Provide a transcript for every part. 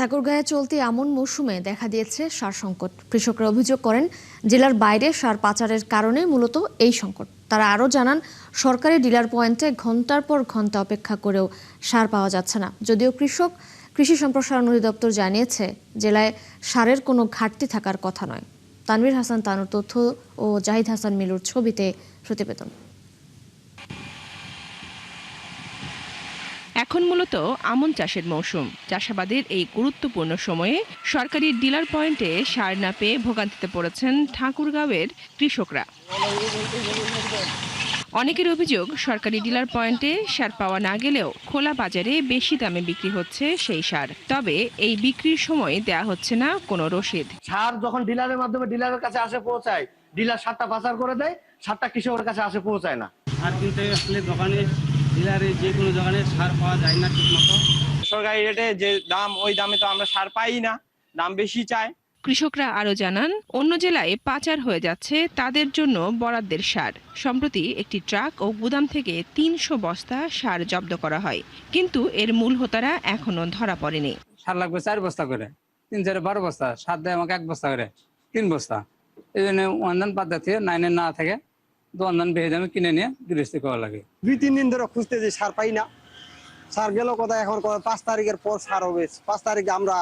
ঠাকুরগাঁয়ে চলতি এমন মৌসুমে দেখা দিয়েছে সার সংকট। কৃষকরা অভিযোগ করেন, জেলার বাইরে সার পাচারের কারণে মূলত এই সংকট। তারা আরও জানান, সরকারি ডিলার পয়েন্টে ঘন্টার পর ঘন্টা অপেক্ষা করেও সার পাওয়া যাচ্ছে না। যদিও কৃষি সম্প্রসারণ অধিদপ্তর জানিয়েছে, জেলায় সারের কোনো ঘাটতি থাকার কথা নয়। তানভীর হাসান তানুর তথ্য ও জাহিদ হাসান মিলুর ছবিতে প্রতিবেদন। এখন মূলত আমন চাষের মৌসুম। চাষাবাদের এই গুরুত্বপূর্ণ সময়ে সরকারি ডিলার পয়েন্টে সার না পেয়ে ভোগান্তিতে পড়েছেন ঠাকুরগাঁওয়ের কৃষকরা। অনেকের অভিযোগ, সরকারি ডিলার পয়েন্টে সার পাওয়া না গেলেও খোলা বাজারে বেশি দামে বিক্রি হচ্ছে সেই সার। তবে এই বিক্রির সময় দেয়া হচ্ছে না কোনো রসিদ। সার যখন ডিলারের মাধ্যমে ডিলারের কাছে আসে পৌঁছায়, ডিলার সারটা পাচার করে দেয়, সারটা কৃষকের কাছে আসে পৌঁছায় না। সার কিনতে আসলে দোকানে ডিলারে যে কোনো দোকানে সার পাওয়া যায় না ঠিক মতো। সরকারি রেটে যে দাম, ওই দামে তো আমরা সার পাই না, দাম বেশি চায়। কৃষকরা আরও জানান, অন্য জেলায় পাচার হয়ে যাচ্ছে তাদের জন্য বরাদ্দের সার। সম্প্রতি একটি ট্রাক ও গুদাম থেকে ৩০০ বস্তা সার জব্দ করা হয়, কিন্তু এর মূল হোতারা এখনো ধরা পড়েনি। সার লাগবে 4 বস্তা করে, 3-4-12 বস্তা সার দেয় আমাকে 1 বস্তা করে, 3 বস্তা। এই জন্য অনলাইন পদ্ধতি নাইনে না থাকে অনলাইন বেশি দামে কিনে নিয়ে গৃহস্থী করা লাগে। 2-3 দিন ধরে খুঁজতে যে সার পাই না। সার গেল কোথায়? এখন 5 তারিখের পর সার হবে। 5 তারিখে আমরা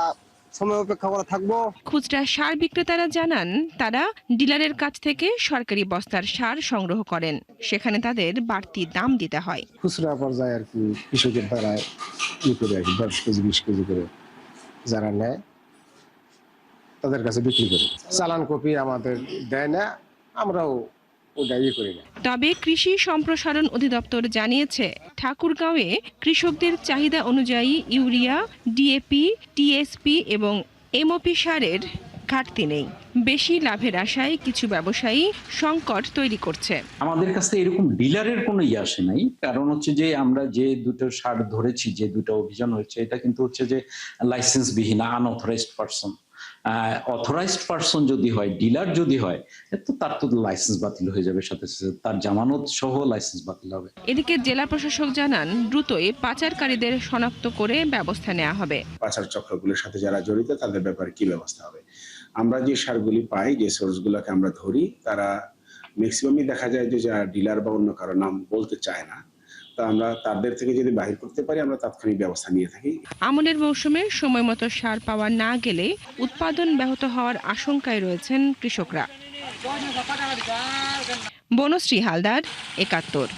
সময় অপেক্ষা করে থাকবো। খুচরা সার বিক্রেতারা জানান, তারা ডিলারের কাছ থেকে সরকারি বস্তার সার সংগ্রহ করেন। সেখানে তাদের বাড়তি দাম দিতে হয়। খুচরা পর্যায়ে আর কি কৃষকের দ্বারা করে আর কি 10 কেজি 20 কেজি করে যারা নেয় তাদের কাছে বিক্রি করে। চালান কপি আমাদের দেয় না, আমরাও ওটা করি না। তবে কৃষি সম্প্রসারণ অধিদপ্তর জানিয়েছে, ঠাকুরগাঁওয়ে কৃষকদের চাহিদা অনুযায়ী ইউরিয়া, ডিএপি, টিএসপি এবং এমওপি সারের ঘাটতি নেই। বেশি লাভের আশায় কিছু ব্যবসায়ী সংকট তৈরি করছে। আমাদের কাছে এরকম ডিলারের কোনো আসে নাই। কারণ হচ্ছে যে আমরা যে দুটো সার ধরেছি, যে দুটো অভিযান হয়েছে, এটা কিন্তু হচ্ছে যে লাইসেন্সবিহীন আনঅথরাইজড পারসন। অথরাইজড পারসন যদি হয়, ডিলার যদি হয়, তো তার তো লাইসেন্স বাতিল হয়ে যাবে, সাথে সাথে তার জামানত সহ লাইসেন্স বাতিল হবে। এদিকে জেলা প্রশাসক জানান, দ্রুতই পাচারকারীদের শনাক্ত করে ব্যবস্থা নেওয়া হবে। পাচার চক্রগুলোর সাথে যারা জড়িত তাদের ব্যাপারে কি ব্যবস্থা হবে। আমরা যে সারগুলি পাই, যে সোর্সগুলোকে আমরা ধরি, তারা ম্যাক্সিমামই দেখা যায় যে যারা ডিলার বা অন্য কারো নাম বলতে চায় না, তা আমরা তাদের থেকে যদি বাহির করতে পারি, আমরা তাৎক্ষণিক ব্যবস্থা নিয়ে থাকি। আমনের মৌসুমে সময় মতো সার পাওয়া না গেলে উৎপাদন ব্যাহত হওয়ার আশঙ্কায় রয়েছেন কৃষকরা। বনশ্রী হালদার, ৭১।